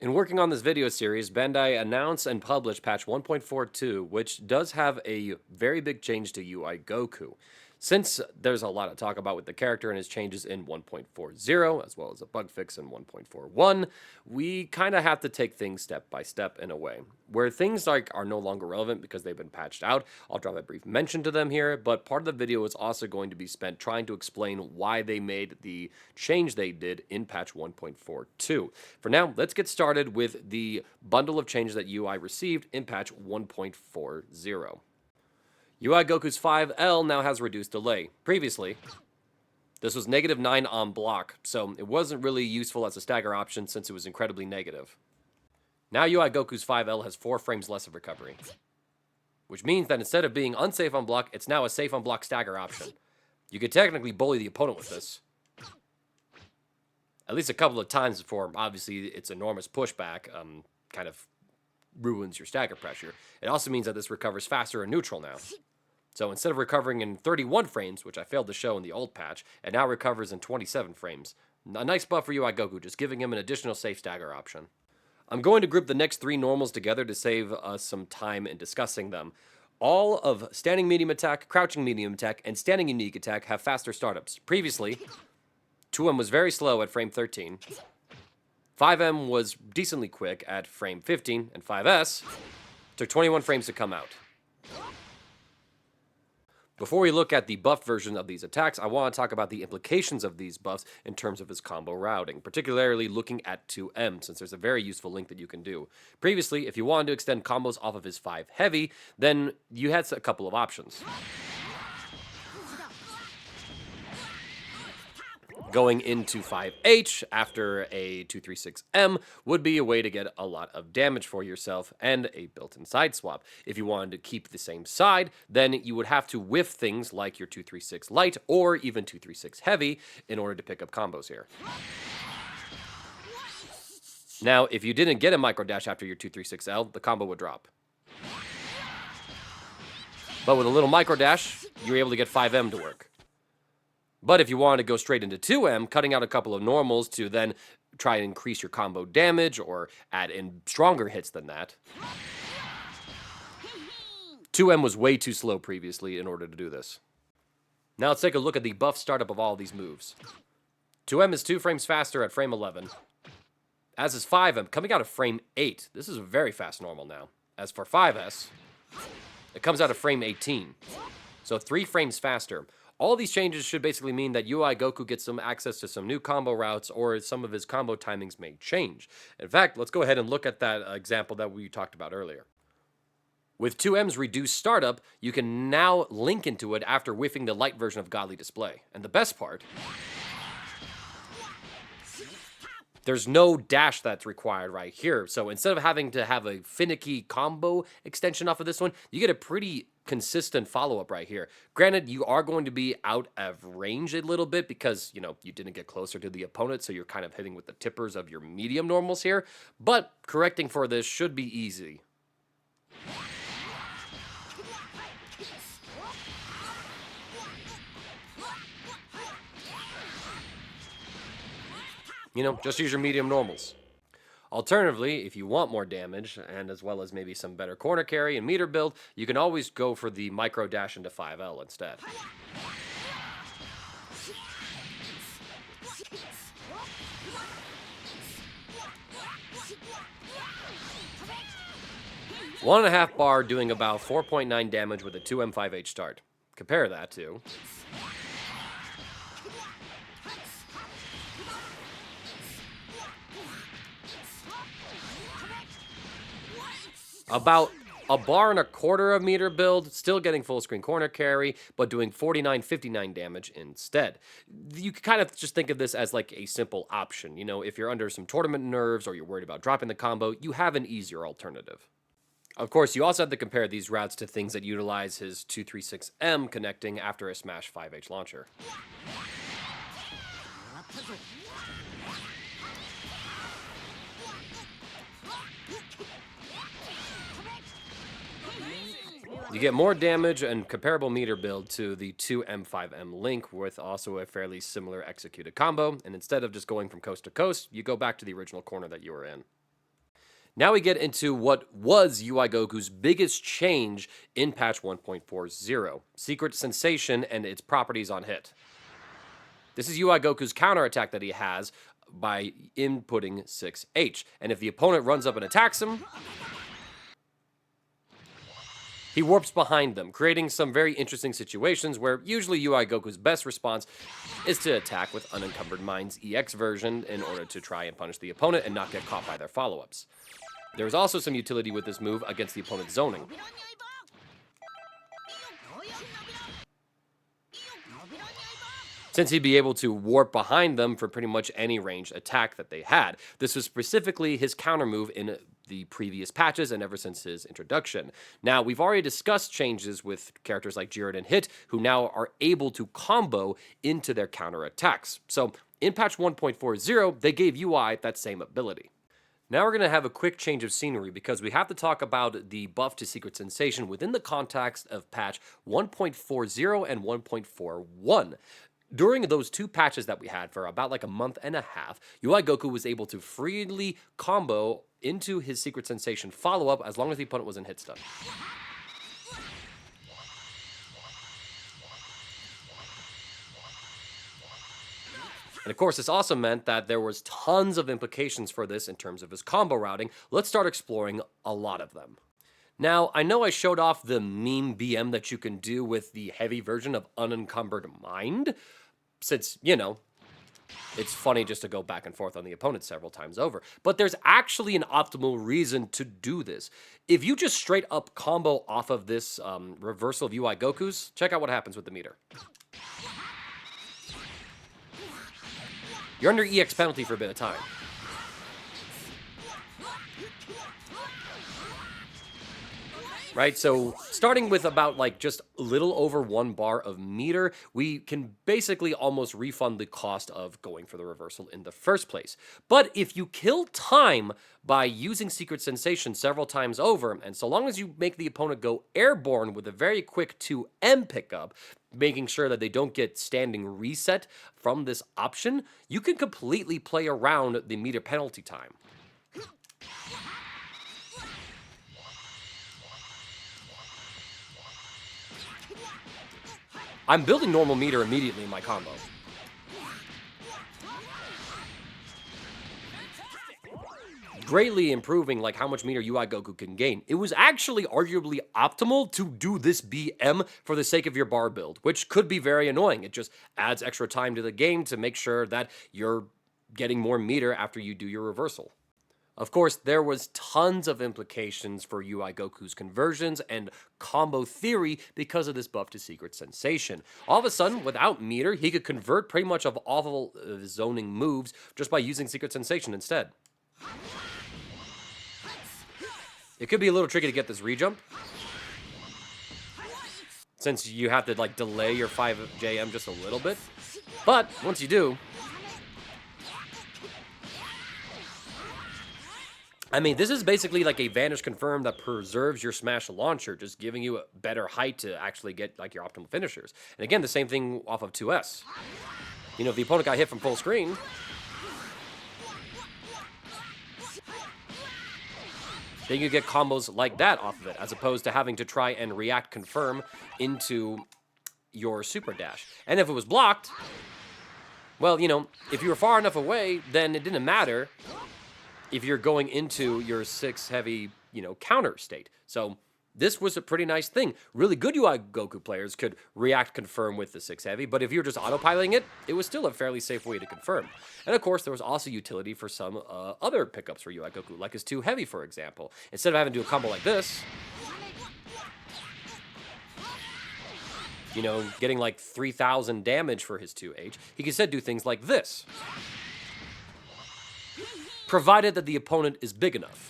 In working on this video series, Bandai announced and published patch 1.42, which does have a very big change to UI Goku. Since there's a lot to talk about with the character and his changes in 1.40, as well as a bug fix in 1.41, we kind of have to take things step by step in a way. Where things like are no longer relevant because they've been patched out, I'll drop a brief mention to them here, but part of the video is also going to be spent trying to explain why they made the change they did in patch 1.42. For now, let's get started with the bundle of changes that UI received in patch 1.40. UI Goku's 5L now has reduced delay. Previously, this was -9 on block, so it wasn't really useful as a stagger option since it was incredibly negative. Now UI Goku's 5L has 4 frames less of recovery, which means that instead of being unsafe on block, it's now a safe on block stagger option. You could technically bully the opponent with this. At least a couple of times before, obviously, its enormous pushback kind of ruins your stagger pressure. It also means that this recovers faster in neutral now. So instead of recovering in 31 frames, which I failed to show in the old patch, it now recovers in 27 frames. A nice buff for UI Goku, just giving him an additional safe stagger option. I'm going to group the next 3 normals together to save us some time in discussing them. All of standing medium attack, crouching medium attack, and standing unique attack have faster startups. Previously, 2M was very slow at frame 13. 5M was decently quick at frame 15, and 5S took 21 frames to come out. Before we look at the buffed version of these attacks, I want to talk about the implications of these buffs in terms of his combo routing, particularly looking at 2M, since there's a very useful link that you can do. Previously, if you wanted to extend combos off of his 5 heavy, then you had a couple of options. Going into 5H after a 236M would be a way to get a lot of damage for yourself and a built-in side swap. If you wanted to keep the same side, then you would have to whiff things like your 236 light or even 236 heavy in order to pick up combos here. Now, if you didn't get a micro dash after your 236L, the combo would drop. But with a little micro dash, you were able to get 5M to work. But if you wanted to go straight into 2M, cutting out a couple of normals to then try and increase your combo damage or add in stronger hits than that, 2M was way too slow previously in order to do this. Now let's take a look at the buff startup of all these moves. 2M is 2 frames faster at frame 11, as is 5M coming out of frame 8. This is a very fast normal now. As for 5S, it comes out of frame 18, so 3 frames faster. All these changes should basically mean that UI Goku gets some access to some new combo routes, or some of his combo timings may change. In fact, let's go ahead and look at that example that we talked about earlier. With 2M's reduced startup, you can now link into it after whiffing the light version of Godly Display. And the best part, there's no dash that's required right here. So instead of having to have a finicky combo extension off of this one, you get a pretty consistent follow-up right here. Granted, you are going to be out of range a little bit because, you didn't get closer to the opponent, so you're kind of hitting with the tippers of your medium normals here, but correcting for this should be easy. Just use your medium normals. Alternatively, if you want more damage, and as well as maybe some better corner carry and meter build, you can always go for the micro dash into 5L instead. One and a half bar doing about 4.9 damage with a 2M5H start. Compare that to about a bar and a quarter of meter build, still getting full screen corner carry, but doing 49-59 damage instead. You can kind of just think of this as like a simple option. If you're under some tournament nerves or you're worried about dropping the combo, you have an easier alternative. Of course, you also have to compare these routes to things that utilize his 236M connecting after a Smash 5H launcher. You get more damage and comparable meter build to the 2M5M Link with also a fairly similar executed combo, and instead of just going from coast to coast, you go back to the original corner that you were in. Now we get into what was UI Goku's biggest change in patch 1.40, Secret Sensation and its properties on hit. This is UI Goku's counterattack that he has by inputting 6H. And if the opponent runs up and attacks him, he warps behind them, creating some very interesting situations where usually UI Goku's best response is to attack with Unencumbered Mind's EX version in order to try and punish the opponent and not get caught by their follow-ups. There is also some utility with this move against the opponent's zoning, since he'd be able to warp behind them for pretty much any ranged attack that they had. This was specifically his counter move in the previous patches and ever since his introduction. Now, we've already discussed changes with characters like Jiren and Hit, who now are able to combo into their counter attacks. So, in patch 1.40, they gave UI that same ability. Now we're going to have a quick change of scenery because we have to talk about the buff to Secret Sensation within the context of patch 1.40 and 1.41. During those two patches that we had for about like a month and a half, UI Goku was able to freely combo into his Secret Sensation follow-up as long as the opponent was in hit stun. And of course, this also meant that there was tons of implications for this in terms of his combo routing. Let's start exploring a lot of them. Now, I know I showed off the meme BM that you can do with the heavy version of Unencumbered Mind, since, you know, it's funny just to go back and forth on the opponent several times over. But there's actually an optimal reason to do this. If you just straight up combo off of this reversal of UI Goku's, check out what happens with the meter. You're under EX penalty for a bit of time. Right, so starting with about like just a little over 1 bar of meter, we can basically almost refund the cost of going for the reversal in the first place. But if you kill time by using Secret Sensation several times over, and so long as you make the opponent go airborne with a very quick 2M pickup, making sure that they don't get standing reset from this option, you can completely play around the meter penalty time. I'm building normal meter immediately in my combo. Greatly improving like how much meter UI Goku can gain. It was actually arguably optimal to do this BM for the sake of your bar build, which could be very annoying. It just adds extra time to the game to make sure that you're getting more meter after you do your reversal. Of course, there was tons of implications for UI Goku's conversions and combo theory because of this buff to Secret Sensation. All of a sudden, without meter, he could convert pretty much of all of his zoning moves just by using Secret Sensation instead. It could be a little tricky to get this rejump, since you have to like delay your 5JM just a little bit. But once you do, I mean, this is basically like a Vanish Confirm that preserves your Smash launcher, just giving you a better height to actually get like your optimal finishers. And again, the same thing off of 2S. You know, if the opponent got hit from full screen, then you get combos like that off of it, as opposed to having to try and react confirm into your super dash. And if it was blocked, well, you know, if you were far enough away, then it didn't matter if you're going into your 6 heavy, you know, counter state. So this was a pretty nice thing. Really good UI Goku players could react confirm with the 6 heavy, but if you're just autopiloting it, it was still a fairly safe way to confirm. And of course, there was also utility for some other pickups for UI Goku, like his 2 heavy, for example. Instead of having to do a combo like this, you know, getting like 3,000 damage for his 2H, he can instead do things like this, provided that the opponent is big enough.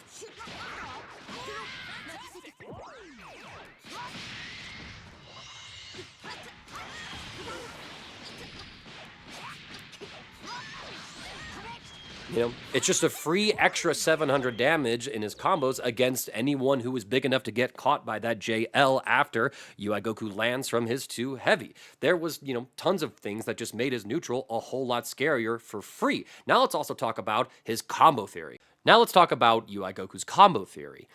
You know, it's just a free extra 700 damage in his combos against anyone who is big enough to get caught by that JL after UI Goku lands from his 2 heavy. There was, you know, tons of things that just made his neutral a whole lot scarier for free. Now let's also talk about his combo theory. Now let's talk about UI Goku's combo theory.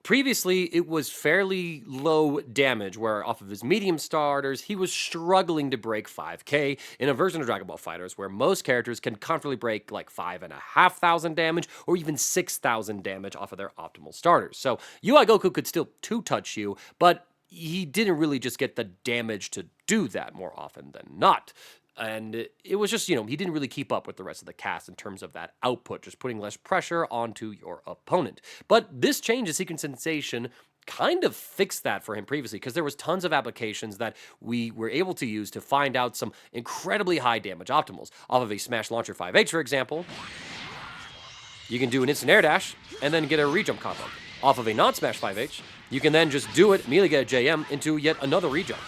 Previously, it was fairly low damage, where off of his medium starters, he was struggling to break 5k in a version of Dragon Ball FighterZ where most characters can comfortably break like 5,500 damage or even 6,000 damage off of their optimal starters. So UI Goku could still two-touch you, but he didn't really just get the damage to do that more often than not. And it was just, he didn't really keep up with the rest of the cast in terms of that output, just putting less pressure onto your opponent. But this change in sequence sensation kind of fixed that for him previously, because there was tons of applications that we were able to use to find out some incredibly high damage optimals. Off of a Smash Launcher 5H, for example, you can do an instant air dash and then get a rejump combo. Off of a non-Smash 5H, you can then just do it, immediately get a JM into yet another rejump.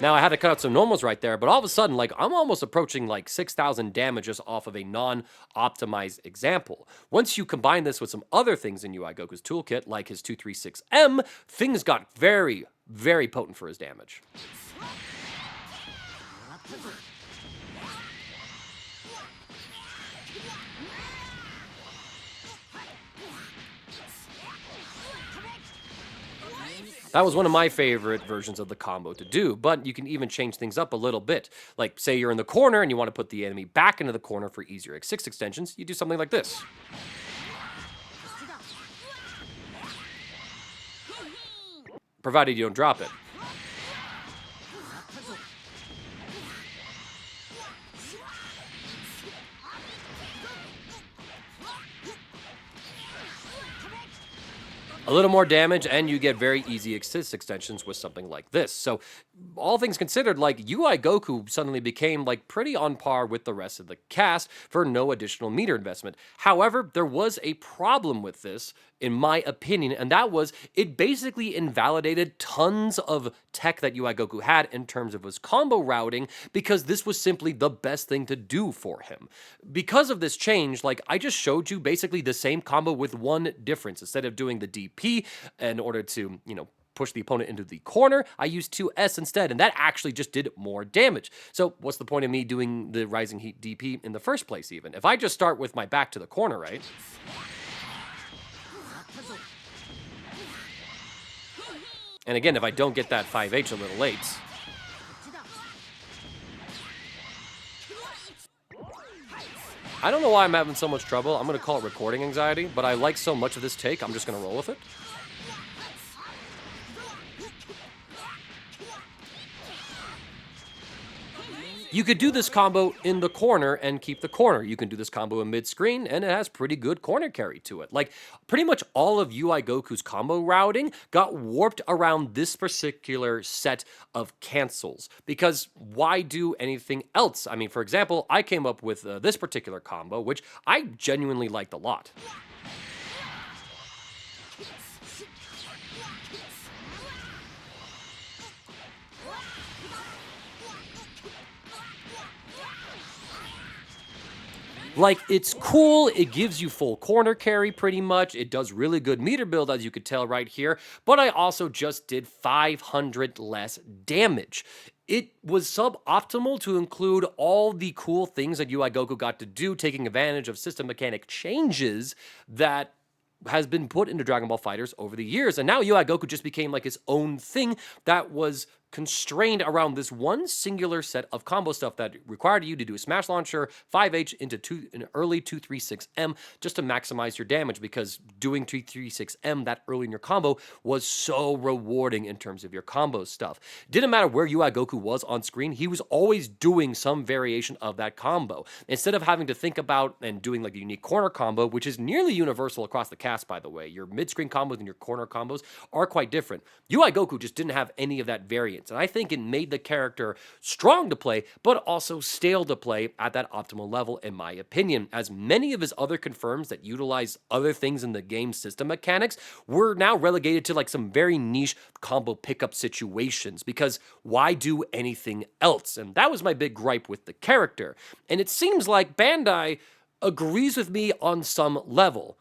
Now, I had to cut out some normals right there, but all of a sudden, like, I'm almost approaching, like, 6,000 damage just off of a non-optimized example. Once you combine this with some other things in UI Goku's toolkit, like his 236M, things got very, very potent for his damage. That was one of my favorite versions of the combo to do, but you can even change things up a little bit. Like, say you're in the corner and you want to put the enemy back into the corner for easier X6 extensions, you do something like this. Provided you don't drop it. A little more damage, and you get very easy assist extensions with something like this. So, all things considered, like, UI Goku suddenly became, like, pretty on par with the rest of the cast for no additional meter investment. However, there was a problem with this, in my opinion, and that was it basically invalidated tons of tech that UI Goku had in terms of his combo routing, because this was simply the best thing to do for him. Because of this change, like, I just showed you basically the same combo with one difference. Instead of doing the DP in order to, push the opponent into the corner, I used 2S instead, and that actually just did more damage. So what's the point of me doing the Rising Heat DP in the first place even? If I just start with my back to the corner, right? And again, if I don't get that 5H a little late, I don't know why I'm having so much trouble. I'm going to call it recording anxiety, but I like so much of this take, I'm just going to roll with it. You could do this combo in the corner and keep the corner. You can do this combo in mid-screen, and it has pretty good corner carry to it. Like, pretty much all of UI Goku's combo routing got warped around this particular set of cancels. Because why do anything else? I mean, for example, I came up with this particular combo, which I genuinely liked a lot. Like, it's cool, it gives you full corner carry pretty much, it does really good meter build as you could tell right here, but I also just did 500 less damage. It was suboptimal to include all the cool things that UI Goku got to do, taking advantage of system mechanic changes that has been put into Dragon Ball FighterZ over the years, and now UI Goku just became like his own thing that was constrained around this one singular set of combo stuff that required you to do a Smash Launcher 5H into an early 236M just to maximize your damage, because doing 236M that early in your combo was so rewarding in terms of your combo stuff. Didn't matter where UI Goku was on screen, he was always doing some variation of that combo. Instead of having to think about and doing like the unique corner combo, which is nearly universal across the cast, by the way, your mid-screen combos and your corner combos are quite different. UI Goku just didn't have any of that variance. And I think it made the character strong to play, but also stale to play at that optimal level, in my opinion, as many of his other confirms that utilize other things in the game system mechanics were now relegated to like some very niche combo pickup situations, because why do anything else? And that was my big gripe with the character. And it seems like Bandai agrees with me on some level.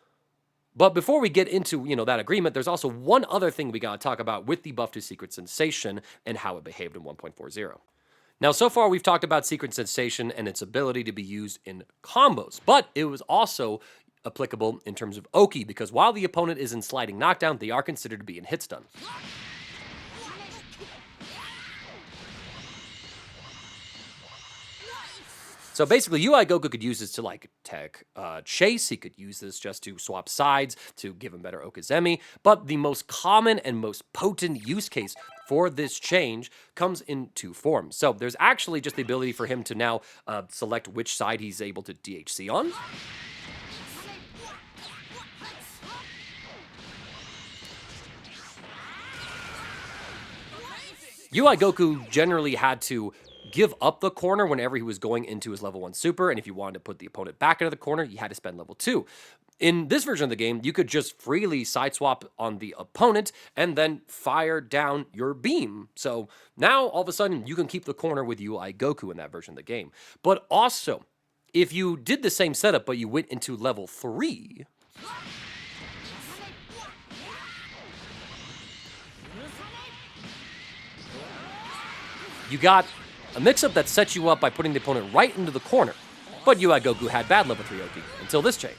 But before we get into, that agreement, there's also one other thing we got to talk about with the buff to Secret Sensation and how it behaved in 1.40. Now, so far we've talked about Secret Sensation and its ability to be used in combos, but it was also applicable in terms of Oki, because while the opponent is in sliding knockdown, they are considered to be in hit stun. So basically, UI Goku could use this to like tech chase. He could use this just to swap sides to give him better Okizeme. But the most common and most potent use case for this change comes in two forms. So there's actually just the ability for him to now select which side he's able to DHC on. UI Goku generally had to give up the corner whenever he was going into his level 1 super, and if you wanted to put the opponent back into the corner, you had to spend level 2. In this version of the game, you could just freely sideswap on the opponent and then fire down your beam. So now, all of a sudden, you can keep the corner with UI Goku in that version of the game. But also, if you did the same setup, but you went into level 3... you got a mix-up that sets you up by putting the opponent right into the corner. But UI Goku had bad level 3 Oki until this change.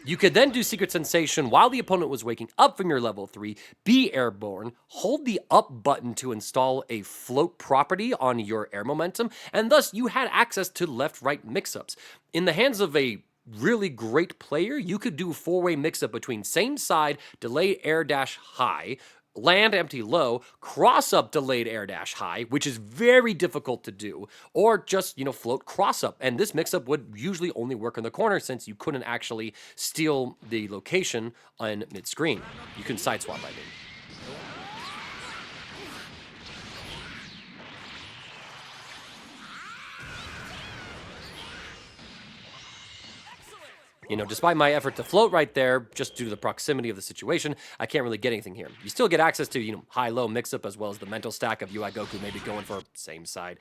You could then do Secret Sensation while the opponent was waking up from your level 3, be airborne, hold the up button to install a float property on your air momentum, and thus you had access to left-right mix-ups. In the hands of a really great player, you could do 4-way mix-up between same side, delayed air dash high, land empty low, cross up delayed air dash high, which is very difficult to do, or just, float cross up. And this mix up would usually only work in the corner since you couldn't actually steal the location on mid screen. You can sideswap, I mean. Despite my effort to float right there, just due to the proximity of the situation, I can't really get anything here. You still get access to, high-low mix-up as well as the mental stack of UI Goku maybe going for same side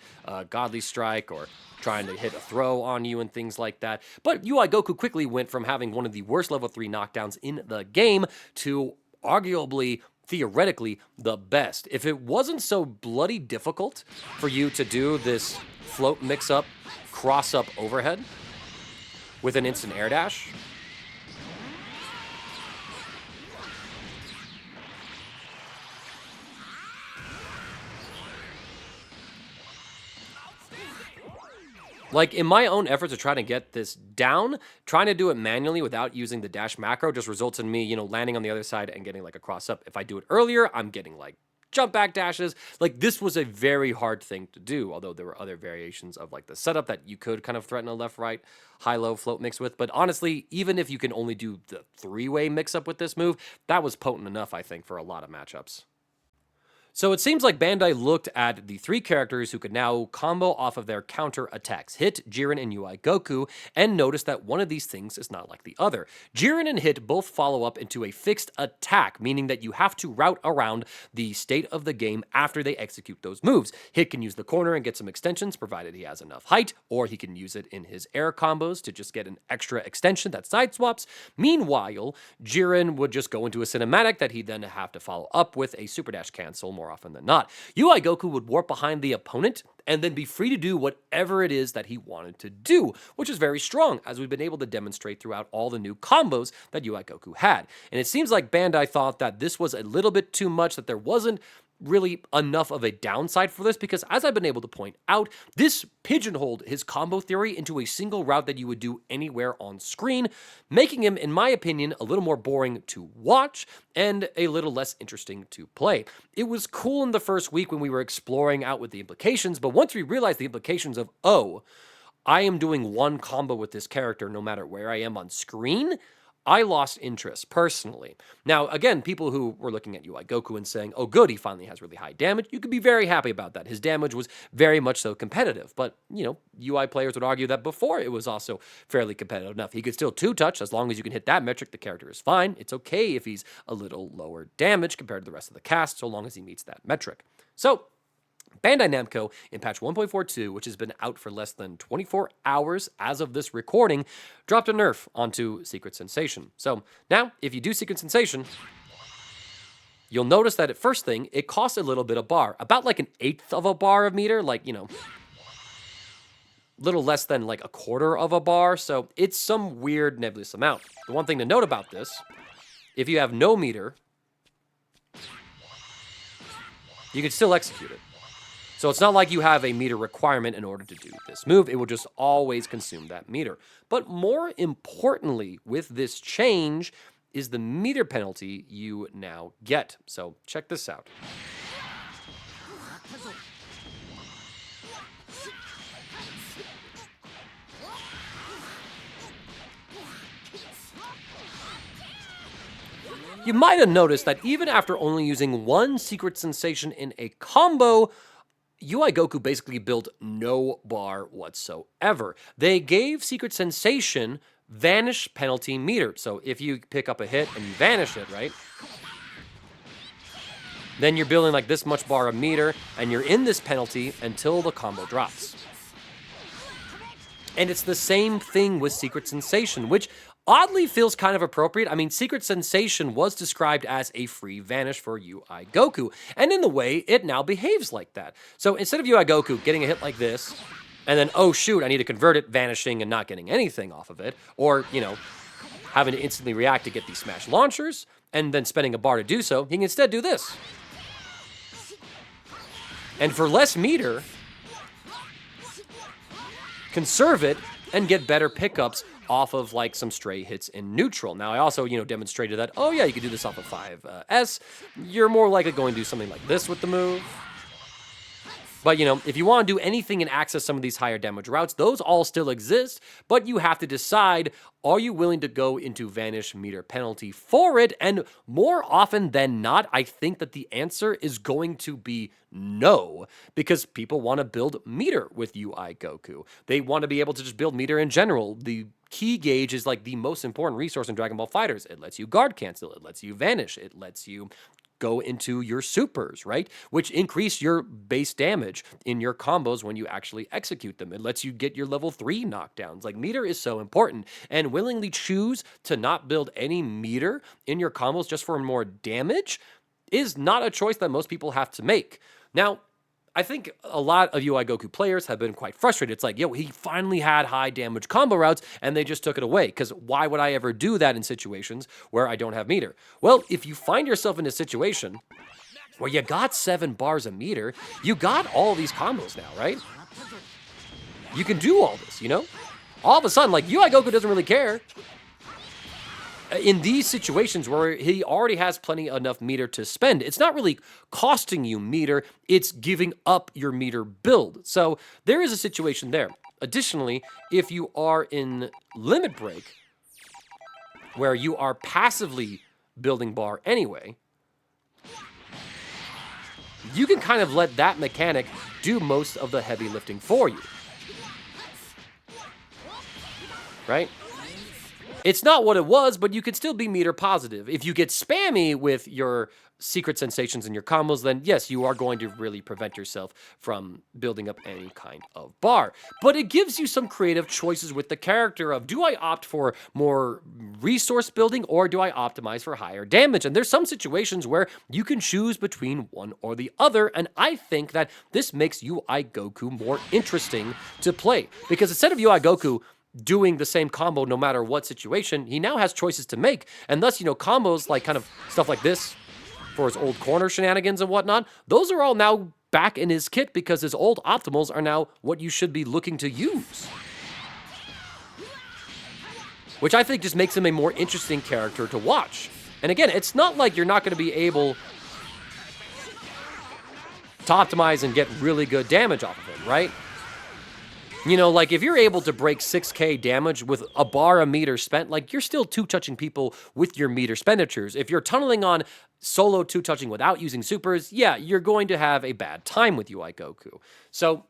Godly Strike or trying to hit a throw on you and things like that. But UI Goku quickly went from having one of the worst level 3 knockdowns in the game to arguably, theoretically, the best. If it wasn't so bloody difficult for you to do this float mix-up, cross-up overhead with an instant air dash, like in my own effort to try to get this down, trying to do it manually without using the dash macro just results in me, landing on the other side and getting like a cross up. If I do it earlier, I'm getting like jump back dashes. Like this was a very hard thing to do, although there were other variations of like the setup that you could kind of threaten a left-right, high-low float mix with. But honestly, even if you can only do the 3-way mix-up with this move, that was potent enough, I think, for a lot of matchups. So it seems like Bandai looked at the 3 characters who could now combo off of their counter attacks, Hit, Jiren, and UI Goku, and noticed that one of these things is not like the other. Jiren and Hit both follow up into a fixed attack, meaning that you have to route around the state of the game after they execute those moves. Hit can use the corner and get some extensions, provided he has enough height, or he can use it in his air combos to just get an extra extension that side swaps. Meanwhile, Jiren would just go into a cinematic that he'd then have to follow up with a super dash cancel more often than not. UI Goku would warp behind the opponent and then be free to do whatever it is that he wanted to do, which is very strong, as we've been able to demonstrate throughout all the new combos that UI Goku had. And it seems like Bandai thought that this was a little bit too much, that there wasn't really enough of a downside for this, because as I've been able to point out, this pigeonholed his combo theory into a single route that you would do anywhere on screen, making him, in my opinion, a little more boring to watch and a little less interesting to play. It was cool in the first week when we were exploring out with the implications, but once we realized the implications of, oh, I am doing one combo with this character no matter where I am on screen, I lost interest, personally. Now, again, people who were looking at UI Goku and saying, oh good, he finally has really high damage, you could be very happy about that. His damage was very much so competitive, but, UI players would argue that before it was also fairly competitive enough. He could still 2-touch, as long as you can hit that metric, the character is fine. It's okay if he's a little lower damage compared to the rest of the cast, so long as he meets that metric. So, Bandai Namco, in patch 1.42, which has been out for less than 24 hours as of this recording, dropped a nerf onto Secret Sensation. So now, if you do Secret Sensation, you'll notice that at first thing, it costs a little bit of bar, about like 1/8 of a bar of meter, like, you know, little less than like 1/4 of a bar, so it's some weird nebulous amount. The one thing to note about this, if you have no meter, you can still execute it. So it's not like you have a meter requirement in order to do this move. It will just always consume that meter. But more importantly, with this change is the meter penalty you now get. So check this out. You might have noticed that even after only using one secret sensation in a combo, UI Goku basically built no bar whatsoever. They gave secret sensation vanish penalty meter. So if you pick up a hit and you vanish it, right? Then you're building like this much bar of meter, and you're in this penalty until the combo drops. And it's the same thing with secret sensation, which oddly feels kind of appropriate. I mean, Secret Sensation was described as a free vanish for UI Goku, and in the way, it now behaves like that. So instead of UI Goku getting a hit like this, and then, oh shoot, I need to convert it, vanishing and not getting anything off of it, or, you know, having to instantly react to get these smash launchers, and then spending a bar to do so, he can instead do this. And for less meter, conserve it and get better pickups off of like some stray hits in neutral. Now I also, you know, demonstrated that, oh yeah, you can do this off of 5S. You're more likely going to do something like this with the move. But, you know, if you want to do anything and access some of these higher damage routes, those all still exist, but you have to decide, are you willing to go into vanish meter penalty for it? And more often than not, I think that the answer is going to be no, because people want to build meter with UI Goku. They want to be able to just build meter in general. The key gauge is like the most important resource in Dragon Ball FighterZ. It lets you guard cancel, it lets you vanish, it lets you go into your supers, right? Which increase your base damage in your combos when you actually execute them. It lets you get your level 3 knockdowns. Like, meter is so important, and willingly choose to not build any meter in your combos just for more damage is not a choice that most people have to make. Now, I think a lot of UI Goku players have been quite frustrated. It's like, yo, he finally had high damage combo routes and they just took it away. Because why would I ever do that in situations where I don't have meter? Well, if you find yourself in a situation where you got 7 bars of meter, you got all these combos now, right? You can do all this, you know? All of a sudden, like, UI Goku doesn't really care. In these situations where he already has plenty enough meter to spend, it's not really costing you meter, it's giving up your meter build. So there is a situation there. Additionally, if you are in Limit Break, where you are passively building bar anyway, you can kind of let that mechanic do most of the heavy lifting for you. Right? It's not what it was, but you could still be meter positive. If you get spammy with your secret sensations and your combos, then yes, you are going to really prevent yourself from building up any kind of bar. But it gives you some creative choices with the character of, do I opt for more resource building or do I optimize for higher damage? And there's some situations where you can choose between one or the other, and I think that this makes UI Goku more interesting to play. Because instead of UI Goku doing the same combo no matter what situation, he now has choices to make. And thus, you know, combos like kind of stuff like this for his old corner shenanigans and whatnot, those are all now back in his kit because his old optimals are now what you should be looking to use. Which I think just makes him a more interesting character to watch. And again, it's not like you're not going to be able to optimize and get really good damage off of him, right? You know, like, if you're able to break 6k damage with a bar of meter spent, like, you're still two-touching people with your meter expenditures. If you're tunneling on solo two-touching without using supers, yeah, you're going to have a bad time with UI Goku. So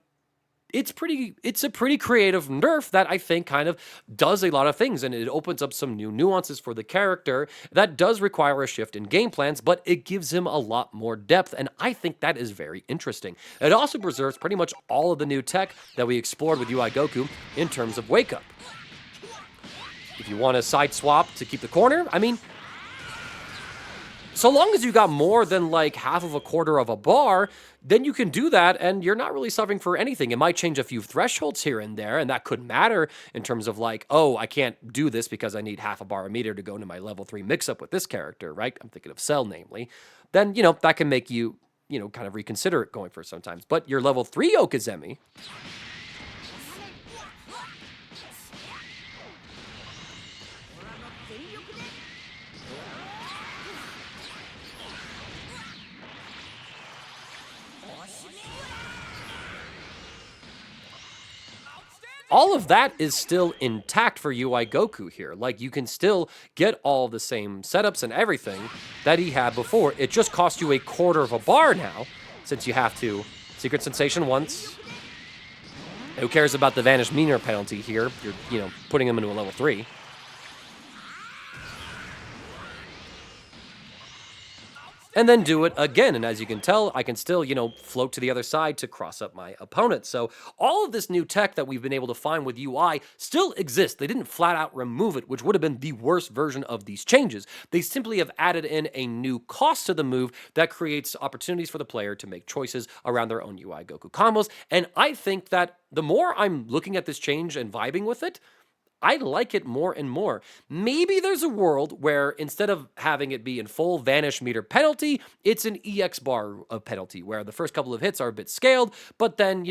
it's a pretty creative nerf that I think kind of does a lot of things, and it opens up some new nuances for the character that does require a shift in game plans, but it gives him a lot more depth, and I think that is very interesting. It also preserves pretty much all of the new tech that we explored with UI Goku in terms of Wake Up. If you want to side swap to keep the corner, I mean, So long as you got more than like half of a quarter of a bar, then you can do that and you're not really suffering for anything. It might change a few thresholds here and there, and that could matter in terms of like, oh, I can't do this because I need half a bar a meter to go into my level 3 mix-up with this character, right? I'm thinking of Cell, namely. Then, that can make you, kind of reconsider it going for sometimes. But your level 3 Okizemi, all of that is still intact for UI Goku here. Like, you can still get all the same setups and everything that he had before. It just costs you a quarter of a bar now, since you have to Secret Sensation once. Who cares about the Vanish Meter penalty here? You're, putting him into a level 3. And then do it again. And as you can tell, I can still, float to the other side to cross up my opponent. So all of this new tech that we've been able to find with UI still exists. They didn't flat out remove it, which would have been the worst version of these changes. They simply have added in a new cost to the move that creates opportunities for the player to make choices around their own UI Goku combos. And I think that the more I'm looking at this change and vibing with it, I like it more and more. Maybe there's a world where instead of having it be in full Vanish Meter penalty, it's an EX bar of penalty, where the first couple of hits are a bit scaled, but then,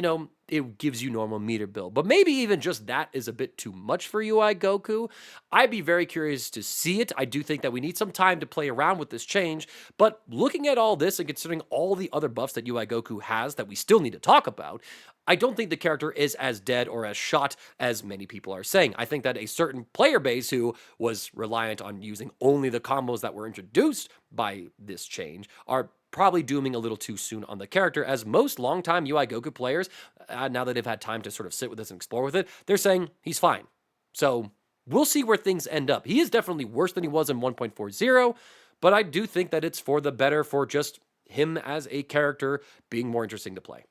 it gives you normal meter build. But maybe even just that is a bit too much for UI Goku. I'd be very curious to see it. I do think that we need some time to play around with this change, but looking at all this and considering all the other buffs that UI Goku has that we still need to talk about, I don't think the character is as dead or as shot as many people are saying. I think that a certain player base who was reliant on using only the combos that were introduced by this change are probably dooming a little too soon on the character, as most longtime UI Goku players, now that they've had time to sort of sit with this and explore with it, they're saying he's fine. So we'll see where things end up. He is definitely worse than he was in 1.40, but I do think that it's for the better for just him as a character being more interesting to play.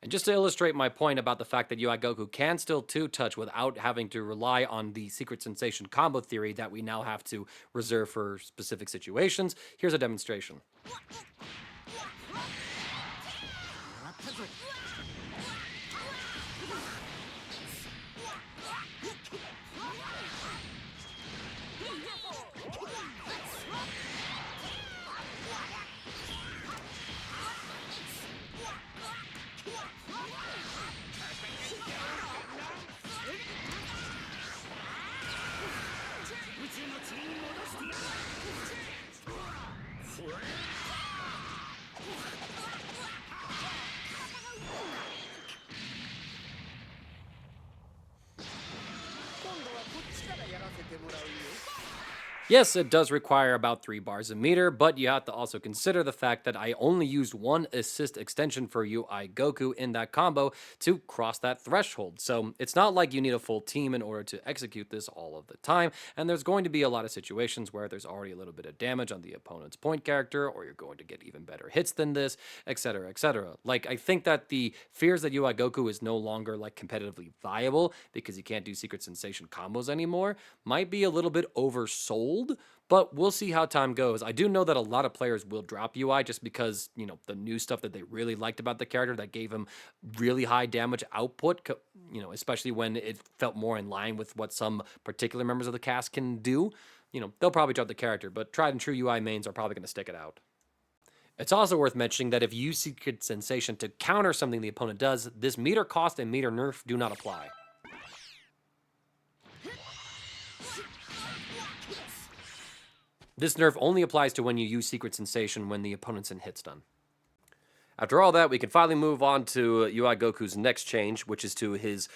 And just to illustrate my point about the fact that UI Goku can still two-touch without having to rely on the Secret Sensation combo theory that we now have to reserve for specific situations, here's a demonstration. Yes, it does require about 3 bars a meter, but you have to also consider the fact that I only used one assist extension for UI Goku in that combo to cross that threshold. So it's not like you need a full team in order to execute this all of the time, and there's going to be a lot of situations where there's already a little bit of damage on the opponent's point character, or you're going to get even better hits than this, etc., etc. Like, I think that the fears that UI Goku is no longer like competitively viable because you can't do Secret Sensation combos anymore might be a little bit oversold, but we'll see how time goes. I do know that a lot of players will drop UI just because, the new stuff that they really liked about the character that gave him really high damage output, especially when it felt more in line with what some particular members of the cast can do. They'll probably drop the character, but tried and true UI mains are probably going to stick it out. It's also worth mentioning that if you use Secret Sensation to counter something the opponent does, this meter cost and meter nerf do not apply. This nerf only applies to when you use Secret Sensation when the opponent's in hit stun. After all that, we can finally move on to UI Goku's next change, which is to his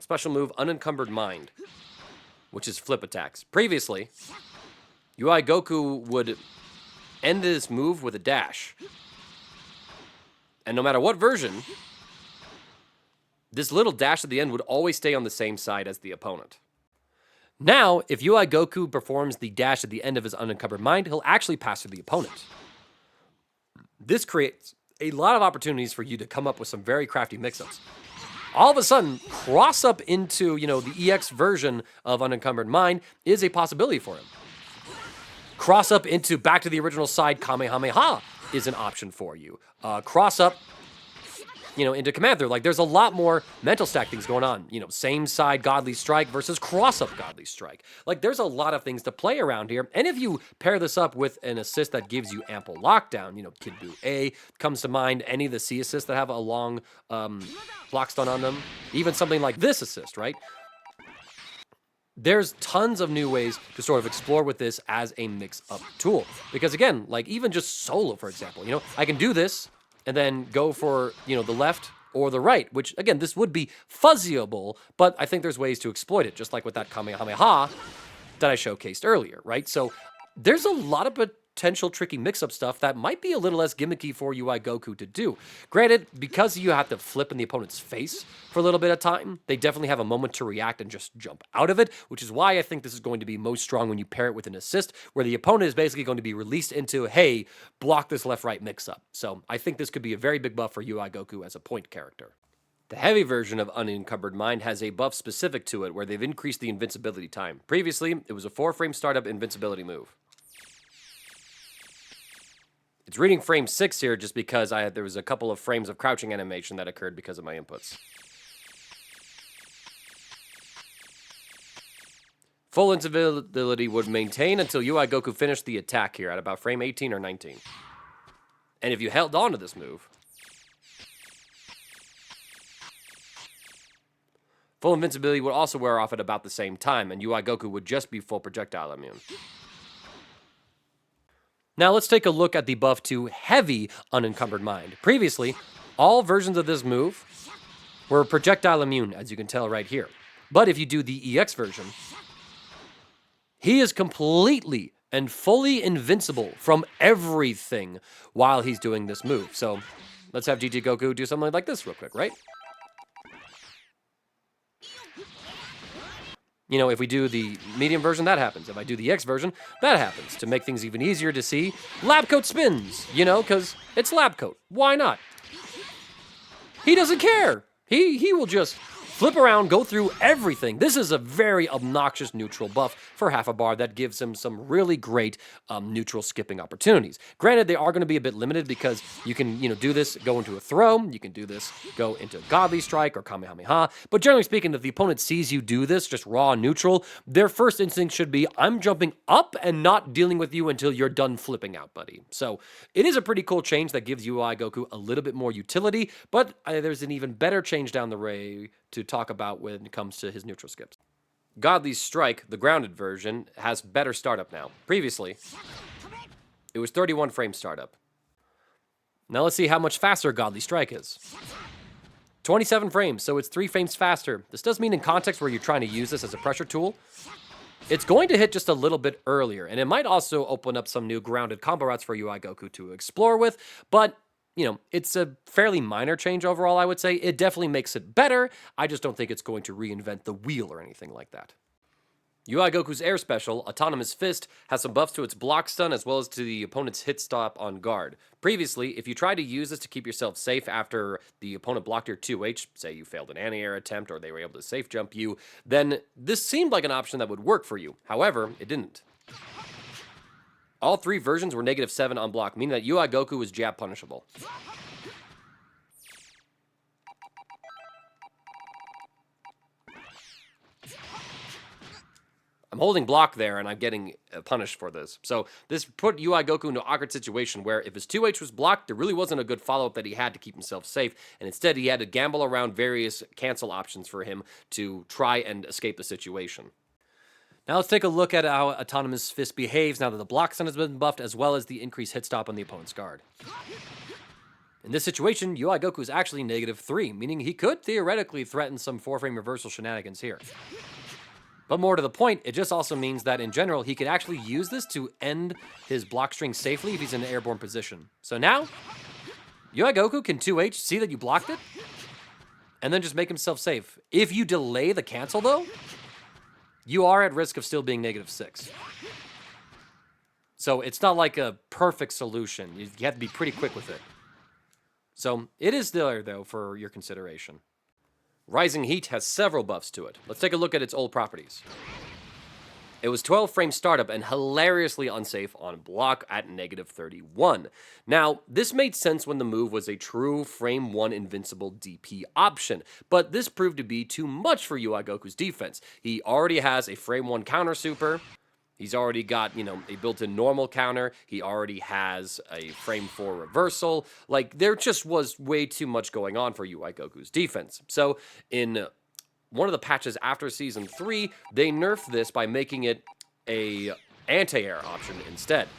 special move, Unencumbered Mind, which is flip attacks. Previously, UI Goku would end this move with a dash. And no matter what version, this little dash at the end would always stay on the same side as the opponent. Now, if UI Goku performs the dash at the end of his Unencumbered Mind, he'll actually pass through the opponent. This creates a lot of opportunities for you to come up with some very crafty mix-ups. All of a sudden, cross up into, the EX version of Unencumbered Mind is a possibility for him. Cross up into back to the original side, Kamehameha is an option for you. Cross up, into Command Through. Like, there's a lot more mental stack things going on. Same side Godly Strike versus cross up Godly Strike. Like, there's a lot of things to play around here. And if you pair this up with an assist that gives you ample lockdown, Kid Buu A comes to mind, any of the C assists that have a long block stun on them, even something like this assist, right? There's tons of new ways to sort of explore with this as a mix-up tool. Because again, like even just solo, for example, I can do this and then go for, the left or the right, which again, this would be fuzzyable, but I think there's ways to exploit it, just like with that Kamehameha that I showcased earlier, right? So there's a lot of potential tricky mix-up stuff that might be a little less gimmicky for UI Goku to do. Granted, because you have to flip in the opponent's face for a little bit of time, they definitely have a moment to react and just jump out of it, which is why I think this is going to be most strong when you pair it with an assist, where the opponent is basically going to be released into, hey, block this left-right mix-up. So I think this could be a very big buff for UI Goku as a point character. The heavy version of Unencumbered Mind has a buff specific to it where they've increased the invincibility time. Previously, it was a 4-frame startup invincibility move. It's reading frame 6 here just because there was a couple of frames of crouching animation that occurred because of my inputs. Full invincibility would maintain until UI Goku finished the attack here at about frame 18 or 19. And if you held on to this move, full invincibility would also wear off at about the same time, and UI Goku would just be full projectile immune. Now let's take a look at the buff to heavy Unencumbered Mind. Previously, all versions of this move were projectile immune, as you can tell right here. But if you do the EX version, he is completely and fully invincible from everything while he's doing this move. So let's have GT Goku do something like this real quick, right? If we do the medium version, that happens. If I do the X version, that happens. To make things even easier to see, Lab Coat spins, because it's Lab Coat. Why not? He doesn't care. He will just flip around, go through everything. This is a very obnoxious neutral buff for half a bar that gives him some really great neutral skipping opportunities. Granted, they are going to be a bit limited because you can, do this, go into a throw. You can do this, go into Godly Strike or Kamehameha. But generally speaking, if the opponent sees you do this, just raw neutral, their first instinct should be, I'm jumping up and not dealing with you until you're done flipping out, buddy. So it is a pretty cool change that gives UI Goku a little bit more utility, but there's an even better change down the way to talk about when it comes to his neutral skips. Godly Strike, the grounded version, has better startup now. Previously, it was 31 frame startup. Now let's see how much faster Godly Strike is. 27 frames, so it's 3 frames faster. This does mean in context where you're trying to use this as a pressure tool, it's going to hit just a little bit earlier, and it might also open up some new grounded combo routes for UI Goku to explore with, but it's a fairly minor change overall, I would say. It definitely makes it better. I just don't think it's going to reinvent the wheel or anything like that. UI Goku's Air Special, Autonomous Fist, has some buffs to its block stun as well as to the opponent's hit stop on guard. Previously, if you tried to use this to keep yourself safe after the opponent blocked your 2H, say you failed an anti-air attempt or they were able to safe jump you, then this seemed like an option that would work for you. However, it didn't. All 3 versions were -7 on block, meaning that UI Goku was jab punishable. I'm holding block there, and I'm getting punished for this. So this put UI Goku into an awkward situation where if his 2H was blocked, there really wasn't a good follow-up that he had to keep himself safe, and instead he had to gamble around various cancel options for him to try and escape the situation. Now let's take a look at how Autonomous Fist behaves now that the block stun has been buffed, as well as the increased hit stop on the opponent's guard. In this situation, UI Goku is actually -3, meaning he could theoretically threaten some 4-frame reversal shenanigans here. But more to the point, it just also means that in general, he could actually use this to end his block string safely if he's in an airborne position. So now, UI Goku can 2H, see that you blocked it, and then just make himself safe. If you delay the cancel though, you are at risk of still being -6. So it's not like a perfect solution. You have to be pretty quick with it. So it is there, though, for your consideration. Rising Heat has several buffs to it. Let's take a look at its old properties. It was 12 frame startup and hilariously unsafe on block at -31. Now, this made sense when the move was a true frame 1 invincible DP option, but this proved to be too much for UI Goku's defense. He already has a frame 1 counter super. He's already got, a built-in normal counter. He already has a frame 4 reversal. Like, there just was way too much going on for UI Goku's defense. So, in one of the patches after Season 3, they nerfed this by making it a anti-air option instead.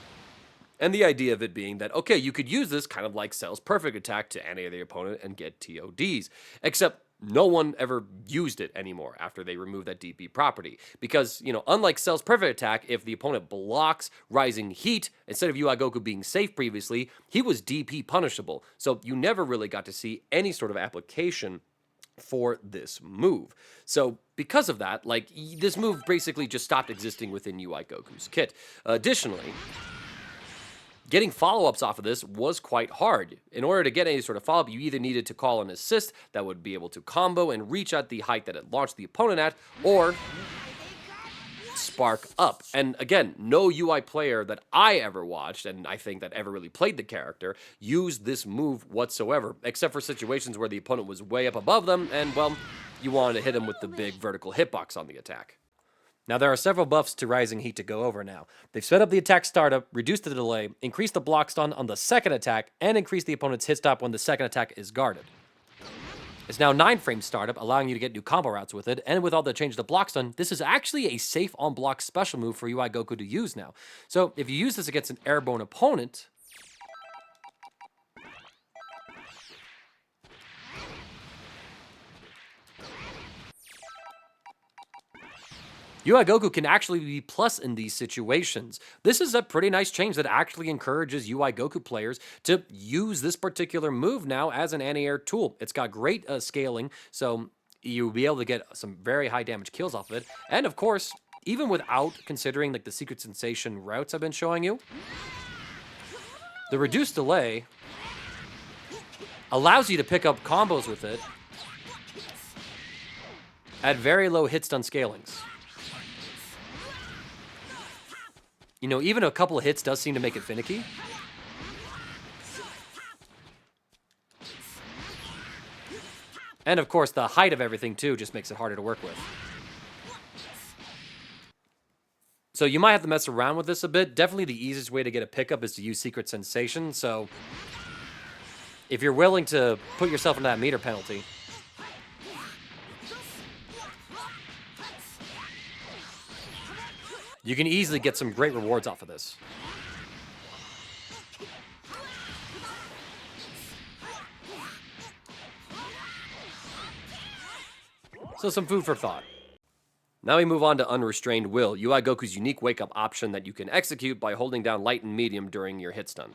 And the idea of it being that, okay, you could use this kind of like Cell's perfect attack to anti-air the opponent and get TODs. Except no one ever used it anymore after they removed that DP property. Because, unlike Cell's perfect attack, if the opponent blocks Rising Heat, instead of UI Goku being safe previously, he was DP punishable. So you never really got to see any sort of application for this move. So because of that, this move basically just stopped existing within UI Goku's kit. Additionally, getting follow-ups off of this was quite hard. In order to get any sort of follow-up, you either needed to call an assist that would be able to combo and reach at the height that it launched the opponent at, or spark up. And again, no UI player that I ever watched, and I think that ever really played the character, used this move whatsoever, except for situations where the opponent was way up above them, and, well, you wanted to hit him with the big vertical hitbox on the attack. Now, there are several buffs to Rising Heat to go over now. They've sped up the attack startup, reduced the delay, increased the block stun on the second attack, and increased the opponent's hit stop when the second attack is guarded. It's now 9 frame startup, allowing you to get new combo routes with it, and with all the change to block stun, this is actually a safe on-block special move for UI Goku to use now. So, if you use this against an airborne opponent, UI Goku can actually be plus in these situations. This is a pretty nice change that actually encourages UI Goku players to use this particular move now as an anti-air tool. It's got great scaling, so you'll be able to get some very high damage kills off of it. And of course, even without considering the secret sensation routes I've been showing you, the reduced delay allows you to pick up combos with it at very low hit stun scalings. Even a couple of hits does seem to make it finicky. And of course, the height of everything too just makes it harder to work with. So you might have to mess around with this a bit. Definitely the easiest way to get a pickup is to use Secret Sensation. So if you're willing to put yourself in that meter penalty, you can easily get some great rewards off of this. So some food for thought. Now we move on to Unrestrained Will, UI Goku's unique wake-up option that you can execute by holding down light and medium during your hit stun.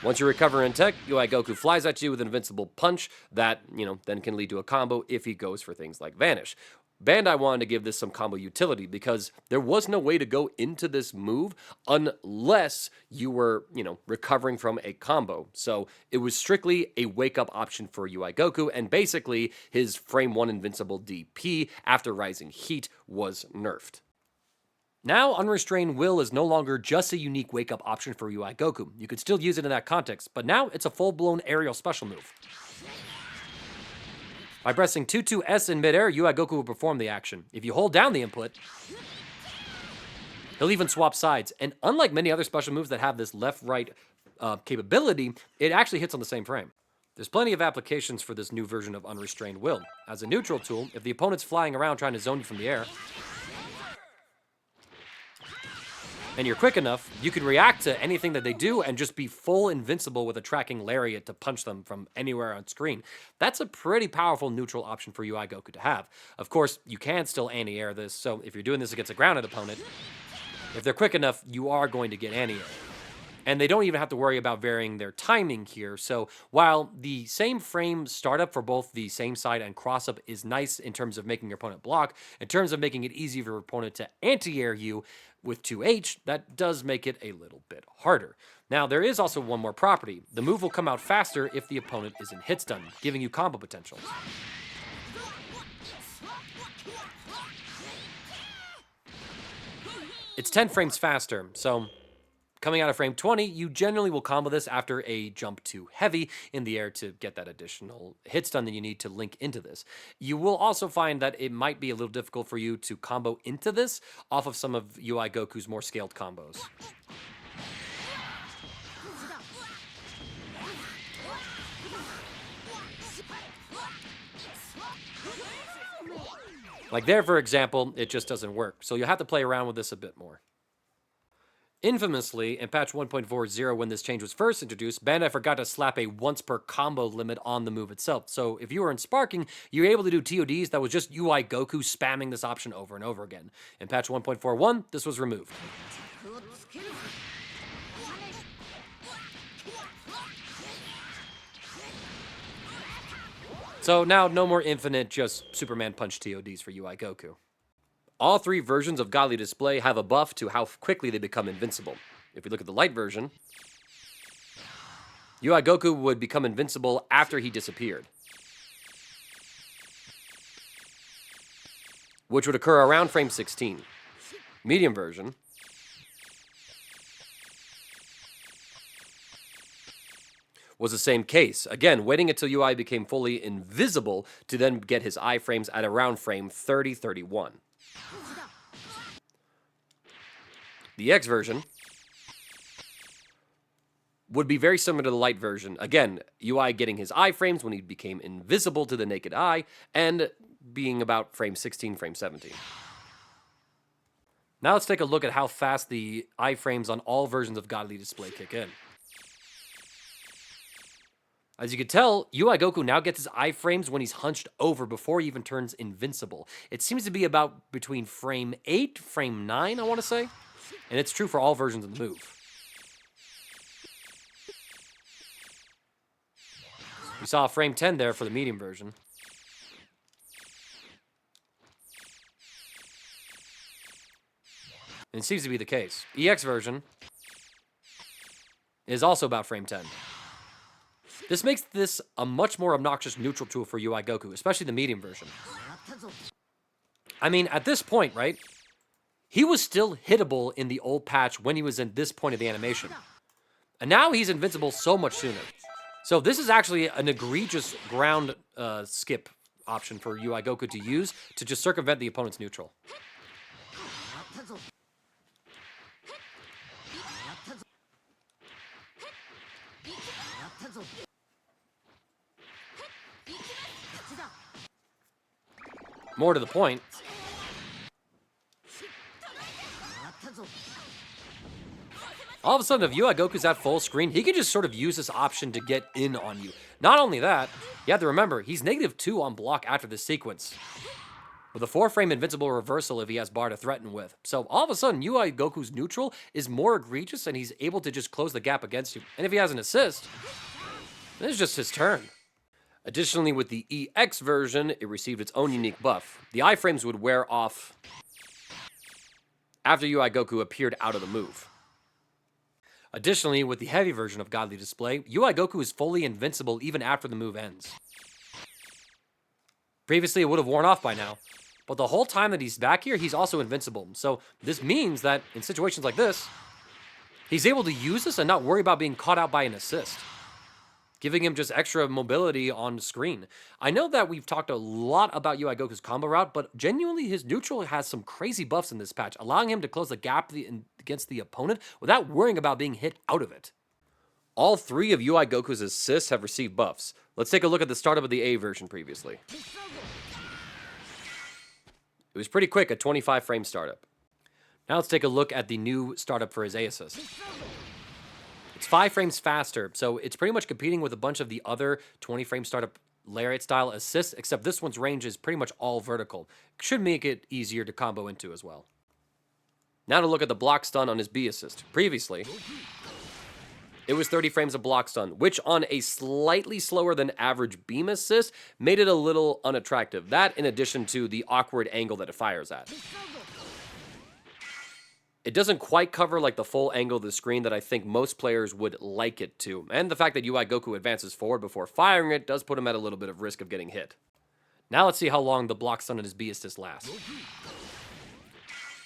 Once you recover in tech, UI Goku flies at you with an invincible punch that, then can lead to a combo if he goes for things like Vanish. Bandai wanted to give this some combo utility because there was no way to go into this move unless you were, recovering from a combo. So it was strictly a wake-up option for UI Goku, and basically his frame 1 invincible DP after Rising Heat was nerfed. Now, Unrestrained Will is no longer just a unique wake-up option for UI Goku. You could still use it in that context, but now it's a full-blown aerial special move. By pressing 2-2-S in midair, UI Goku will perform the action. If you hold down the input, he'll even swap sides. And unlike many other special moves that have this left-right capability, it actually hits on the same frame. There's plenty of applications for this new version of Unrestrained Will. As a neutral tool, if the opponent's flying around trying to zone you from the air, and you're quick enough, you can react to anything that they do and just be full invincible with a tracking lariat to punch them from anywhere on screen. That's a pretty powerful neutral option for UI Goku to have. Of course, you can still anti-air this, so if you're doing this against a grounded opponent, if they're quick enough, you are going to get anti-air. And they don't even have to worry about varying their timing here. So while the same frame startup for both the same side and cross-up is nice in terms of making your opponent block, in terms of making it easy for your opponent to anti-air you with 2H, that does make it a little bit harder. Now, there is also one more property. The move will come out faster if the opponent is in hit stun, giving you combo potential. It's 10 frames faster, so coming out of frame 20, you generally will combo this after a jump to heavy in the air to get that additional hit stun that you need to link into this. You will also find that it might be a little difficult for you to combo into this off of some of UI Goku's more scaled combos. Like there, for example, it just doesn't work, so you'll have to play around with this a bit more. Infamously, in patch 1.40, when this change was first introduced, Bandai forgot to slap a once per combo limit on the move itself. So if you were in Sparking, you were able to do TODs that was just UI Goku spamming this option over and over again. In patch 1.41, this was removed. So now no more infinite, just Superman Punch TODs for UI Goku. All three versions of Godly Display have a buff to how quickly they become invincible. If we look at the light version, UI Goku would become invincible after he disappeared, which would occur around frame 16. Medium version was the same case. Again, waiting until UI became fully invisible to then get his iframes at around frame 30-31. The X version would be very similar to the light version. Again, UI getting his iframes when he became invisible to the naked eye, and being about frame 16, frame 17. Now let's take a look at how fast the iframes on all versions of Godly Display kick in. As you can tell, UI Goku now gets his iframes when he's hunched over before he even turns invincible. It seems to be about between frame 8, frame 9, I want to say. And it's true for all versions of the move. We saw frame 10 there for the medium version. And it seems to be the case. EX version is also about frame 10. This makes this a much more obnoxious neutral tool for UI Goku, especially the medium version. I mean, at this point, right? He was still hittable in the old patch when he was in this point of the animation. And now he's invincible so much sooner. So this is actually an egregious ground skip option for UI Goku to use to just circumvent the opponent's neutral. More to the point, all of a sudden, if UI Goku's at full screen, he can just sort of use this option to get in on you. Not only that, you have to remember, he's -2 on block after this sequence, with a 4-frame invincible reversal if he has bar to threaten with. So all of a sudden, UI Goku's neutral is more egregious, and he's able to just close the gap against you. And if he has an assist, then it's just his turn. Additionally, with the EX version, it received its own unique buff. The iframes would wear off after UI Goku appeared out of the move. Additionally, with the heavy version of Godly Display, UI Goku is fully invincible even after the move ends. Previously, it would have worn off by now, but the whole time that he's back here, he's also invincible. So this means that in situations like this, he's able to use this and not worry about being caught out by an assist, giving him just extra mobility on screen. I know that we've talked a lot about UI Goku's combo route, but genuinely his neutral has some crazy buffs in this patch, allowing him to close the gap against the opponent without worrying about being hit out of it. All three of UI Goku's assists have received buffs. Let's take a look at the startup of the A version previously. It was pretty quick, a 25-frame startup. Now let's take a look at the new startup for his A assist. It's 5 frames faster, so it's pretty much competing with a bunch of the other 20-frame startup lariat style assists, except this one's range is pretty much all vertical. Should make it easier to combo into as well. Now to look at the block stun on his B assist. Previously, it was 30 frames of block stun, which on a slightly slower than average beam assist made it a little unattractive. That in addition to the awkward angle that it fires at. It doesn't quite cover like the full angle of the screen that I think most players would like it to. And the fact that UI Goku advances forward before firing it does put him at a little bit of risk of getting hit. Now let's see how long the block stun on his B assist lasts.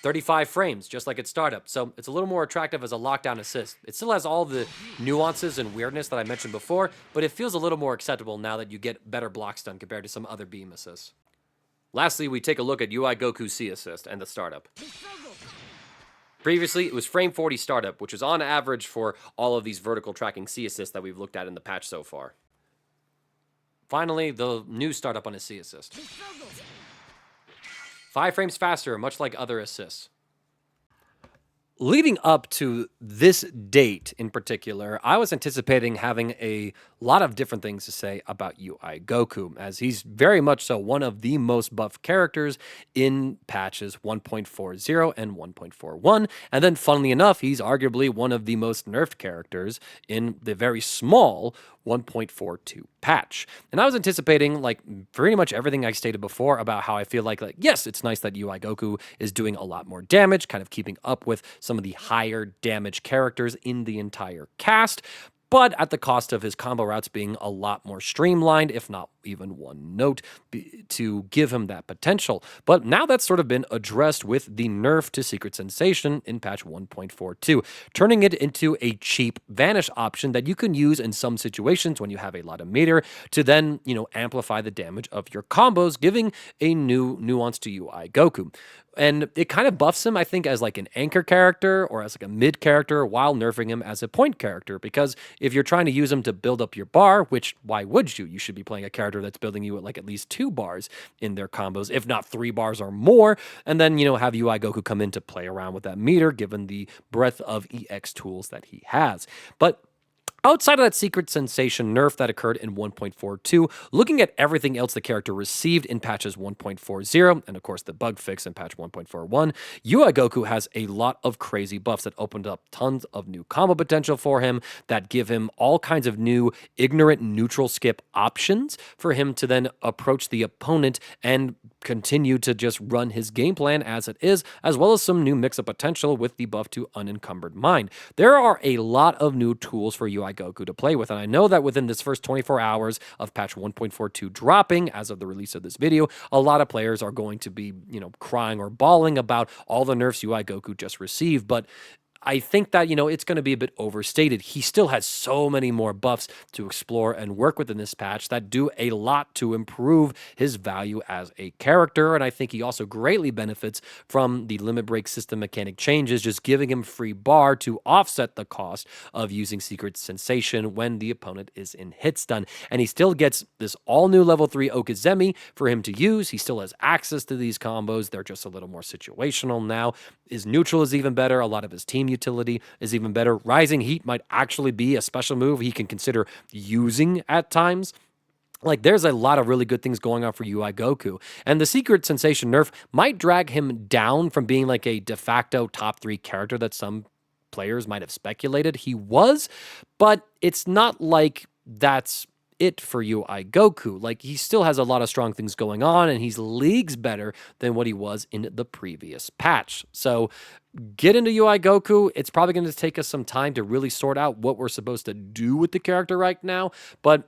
35 frames, just like its startup. So it's a little more attractive as a lockdown assist. It still has all the nuances and weirdness that I mentioned before, but it feels a little more acceptable now that you get better blocks done compared to some other beam assists. Lastly, we take a look at UI Goku C assist and the startup. Previously, it was frame 40 startup, which is on average for all of these vertical tracking C assists that we've looked at in the patch so far. Finally, the new startup on his C assist. 5 frames faster, much like other assists. Leading up to this date in particular, I was anticipating having a lot of different things to say about UI Goku, as he's very much so one of the most buffed characters in patches 1.40 and 1.41. And then, funnily enough, he's arguably one of the most nerfed characters in the very small 1.42 patch. And I was anticipating like pretty much everything I stated before about how I feel like yes, it's nice that UI Goku is doing a lot more damage, kind of keeping up with some of the higher damage characters in the entire cast, but at the cost of his combo routes being a lot more streamlined, if not even one note, to give him that potential. But now that's sort of been addressed with the nerf to Secret Sensation in patch 1.42, turning it into a cheap vanish option that you can use in some situations when you have a lot of meter to then, amplify the damage of your combos, giving a new nuance to UI Goku. And it kind of buffs him, I think, as like an anchor character or as like a mid character while nerfing him as a point character. Because if you're trying to use him to build up your bar, which why would you? You should be playing a character that's building you at least 2 bars in their combos, if not 3 bars or more. And then, have UI Goku come in to play around with that meter, given the breadth of EX tools that he has. But outside of that Secret Sensation nerf that occurred in 1.42, looking at everything else the character received in patches 1.40, and of course the bug fix in patch 1.41, UI Goku has a lot of crazy buffs that opened up tons of new combo potential for him, that give him all kinds of new ignorant neutral skip options for him to then approach the opponent and continue to just run his game plan as it is, as well as some new mix-up potential with the buff to Unencumbered Mind. There are a lot of new tools for UI Goku to play with, and I know that within this first 24 hours of patch 1.42 dropping, as of the release of this video, a lot of players are going to be, crying or bawling about all the nerfs UI Goku just received, but I think that, it's going to be a bit overstated. He still has so many more buffs to explore and work with in this patch that do a lot to improve his value as a character. And I think he also greatly benefits from the limit break system mechanic changes, just giving him free bar to offset the cost of using Secret Sensation when the opponent is in hit stun. And he still gets this all new level 3 Okizeme for him to use. He still has access to these combos. They're just a little more situational now. His neutral is even better. A lot of his team utility is even better. Rising Heat might actually be a special move he can consider using at times. There's a lot of really good things going on for UI Goku. And the Secret Sensation nerf might drag him down from being like a de facto top 3 character that some players might have speculated he was, but it's not like that's it for UI Goku. He still has a lot of strong things going on, and he's leagues better than what he was in the previous patch. So get into UI Goku. It's probably going to take us some time to really sort out what we're supposed to do with the character right now, but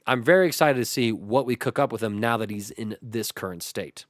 I'm very excited to see what we cook up with him now that he's in this current state.